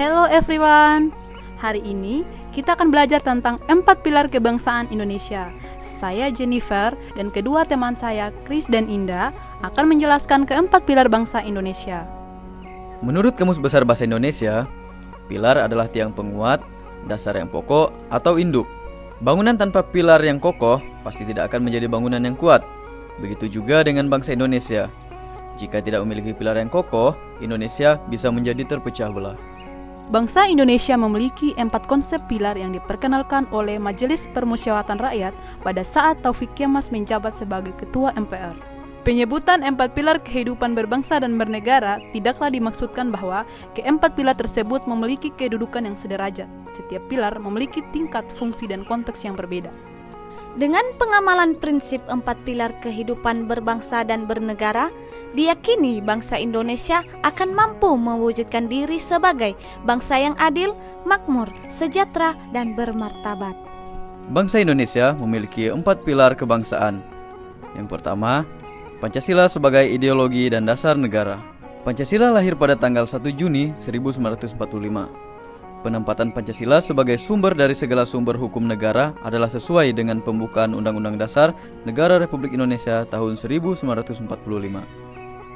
Hello everyone. Hari ini kita akan belajar tentang 4 pilar kebangsaan Indonesia. Saya Jennifer dan kedua teman saya Chris dan Indah akan menjelaskan keempat pilar bangsa Indonesia. Menurut Kamus Besar Bahasa Indonesia, pilar adalah tiang penguat, dasar yang pokok atau induk. Bangunan tanpa pilar yang kokoh pasti tidak akan menjadi bangunan yang kuat. Begitu juga dengan bangsa Indonesia. Jika tidak memiliki pilar yang kokoh, Indonesia bisa menjadi terpecah belah. Bangsa Indonesia memiliki 4 konsep pilar yang diperkenalkan oleh Majelis Permusyawaratan Rakyat pada saat Taufik Kemas menjabat sebagai Ketua MPR. Penyebutan 4 pilar kehidupan berbangsa dan bernegara tidaklah dimaksudkan bahwa keempat pilar tersebut memiliki kedudukan yang sederajat. Setiap pilar memiliki tingkat, fungsi, dan konteks yang berbeda. Dengan pengamalan prinsip 4 pilar kehidupan berbangsa dan bernegara, diyakini bangsa Indonesia akan mampu mewujudkan diri sebagai bangsa yang adil, makmur, sejahtera, dan bermartabat. Bangsa Indonesia memiliki 4 pilar kebangsaan. Yang pertama, Pancasila sebagai ideologi dan dasar negara. Pancasila lahir pada tanggal 1 Juni 1945. Penempatan Pancasila sebagai sumber dari segala sumber hukum negara adalah sesuai dengan pembukaan Undang-Undang Dasar Negara Republik Indonesia tahun 1945.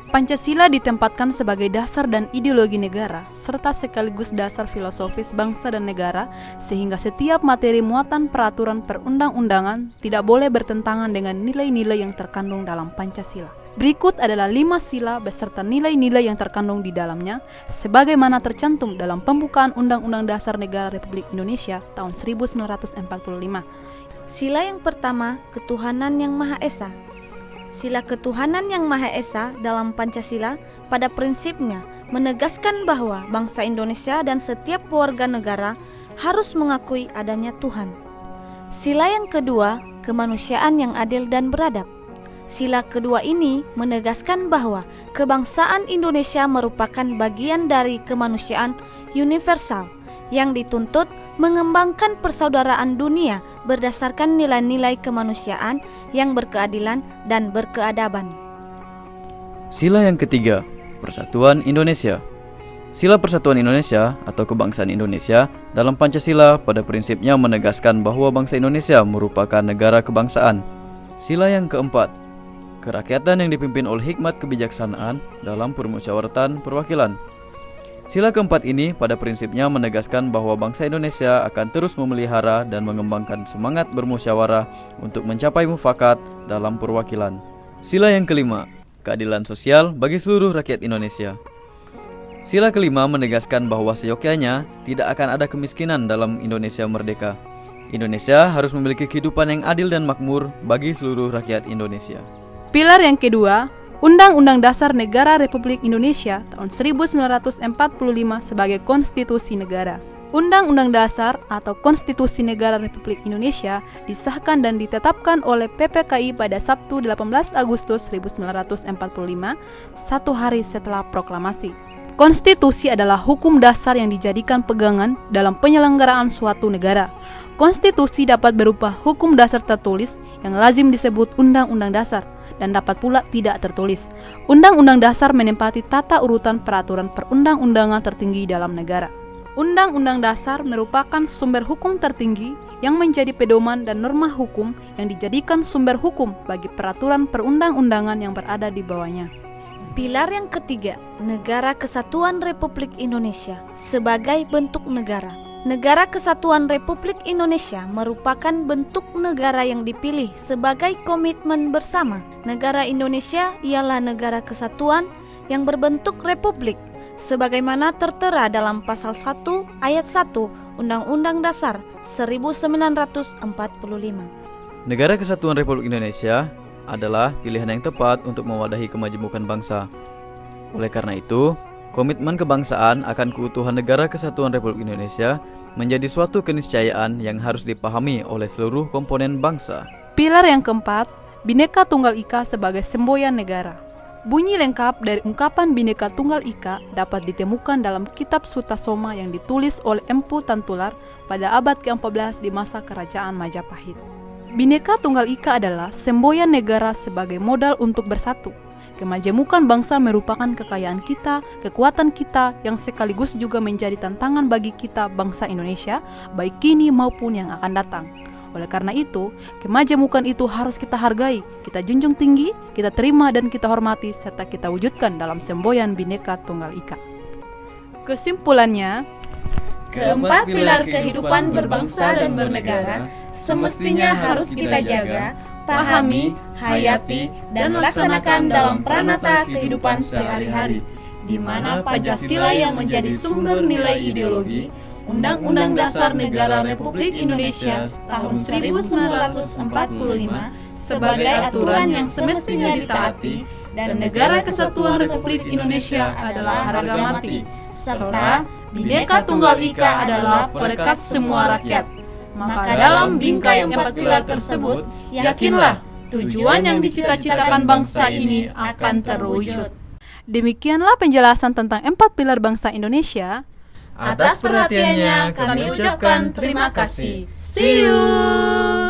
Pancasila ditempatkan sebagai dasar dan ideologi negara, serta sekaligus dasar filosofis bangsa dan negara, sehingga setiap materi muatan peraturan perundang-undangan tidak boleh bertentangan dengan nilai-nilai yang terkandung dalam Pancasila. Berikut adalah 5 sila beserta nilai-nilai yang terkandung di dalamnya, sebagaimana tercantum dalam pembukaan Undang-Undang Dasar Negara Republik Indonesia tahun 1945. Sila yang pertama, ketuhanan yang Maha Esa. Sila ketuhanan yang Maha Esa dalam Pancasila pada prinsipnya menegaskan bahwa bangsa Indonesia dan setiap warga negara harus mengakui adanya Tuhan. Sila yang kedua, kemanusiaan yang adil dan beradab. Sila kedua ini menegaskan bahwa kebangsaan Indonesia merupakan bagian dari kemanusiaan universal yang dituntut mengembangkan persaudaraan dunia berdasarkan nilai-nilai kemanusiaan yang berkeadilan dan berkeadaban. Sila yang ketiga, Persatuan Indonesia. Sila Persatuan Indonesia atau Kebangsaan Indonesia dalam Pancasila pada prinsipnya menegaskan bahwa bangsa Indonesia merupakan negara kebangsaan. Sila yang keempat, kerakyatan yang dipimpin oleh hikmat kebijaksanaan dalam permusyawaratan perwakilan. Sila keempat ini pada prinsipnya menegaskan bahwa bangsa Indonesia akan terus memelihara dan mengembangkan semangat bermusyawarah untuk mencapai mufakat dalam perwakilan. Sila yang kelima, keadilan sosial bagi seluruh rakyat Indonesia. Sila kelima menegaskan bahwa seyogyanya tidak akan ada kemiskinan dalam Indonesia merdeka. Indonesia harus memiliki kehidupan yang adil dan makmur bagi seluruh rakyat Indonesia. Pilar yang kedua, Undang-Undang Dasar Negara Republik Indonesia tahun 1945 sebagai konstitusi negara. Undang-Undang Dasar atau Konstitusi Negara Republik Indonesia disahkan dan ditetapkan oleh PPKI pada Sabtu 18 Agustus 1945, satu hari setelah proklamasi. Konstitusi adalah hukum dasar yang dijadikan pegangan dalam penyelenggaraan suatu negara. Konstitusi dapat berupa hukum dasar tertulis yang lazim disebut Undang-Undang Dasar, dan dapat pula tidak tertulis. Undang-Undang Dasar menempati tata urutan peraturan perundang-undangan tertinggi dalam negara. Undang-Undang Dasar merupakan sumber hukum tertinggi yang menjadi pedoman dan norma hukum yang dijadikan sumber hukum bagi peraturan perundang-undangan yang berada di bawahnya. Pilar yang ketiga, Negara Kesatuan Republik Indonesia sebagai bentuk negara. Negara Kesatuan Republik Indonesia merupakan bentuk negara yang dipilih sebagai komitmen bersama. Negara Indonesia ialah negara kesatuan yang berbentuk republik, sebagaimana tertera dalam Pasal 1 Ayat 1 Undang-Undang Dasar 1945. Negara Kesatuan Republik Indonesia adalah pilihan yang tepat untuk mewadahi kemajemukan bangsa. Oleh karena itu, komitmen kebangsaan akan keutuhan Negara Kesatuan Republik Indonesia menjadi suatu keniscayaan yang harus dipahami oleh seluruh komponen bangsa. Pilar yang keempat, Bhinneka Tunggal Ika sebagai semboyan negara. Bunyi lengkap dari ungkapan Bhinneka Tunggal Ika dapat ditemukan dalam kitab Sutasoma yang ditulis oleh Empu Tantular pada abad ke-14 di masa Kerajaan Majapahit. Bhinneka Tunggal Ika adalah semboyan negara sebagai modal untuk bersatu. Kemajemukan bangsa merupakan kekayaan kita, kekuatan kita yang sekaligus juga menjadi tantangan bagi kita bangsa Indonesia, baik kini maupun yang akan datang. Oleh karena itu, kemajemukan itu harus kita hargai, kita junjung tinggi, kita terima dan kita hormati, serta kita wujudkan dalam semboyan Bhinneka Tunggal Ika. Kesimpulannya, keempat pilar kehidupan berbangsa dan bernegara semestinya harus kita jaga, pahami, hayati, dan laksanakan dalam pranata kehidupan sehari-hari, di mana Pancasila yang menjadi sumber nilai ideologi, Undang-Undang Dasar Negara Republik Indonesia tahun 1945 sebagai aturan yang semestinya ditaati, dan Negara Kesatuan Republik Indonesia adalah harga mati, serta Bhinneka Tunggal Ika adalah perekat semua rakyat. Maka dalam bingkai empat pilar tersebut, yakinlah tujuan yang dicita-citakan bangsa ini akan terwujud. demikianlah penjelasan tentang empat pilar bangsa Indonesia. Atas perhatiannya kami ucapkan terima kasih. See you.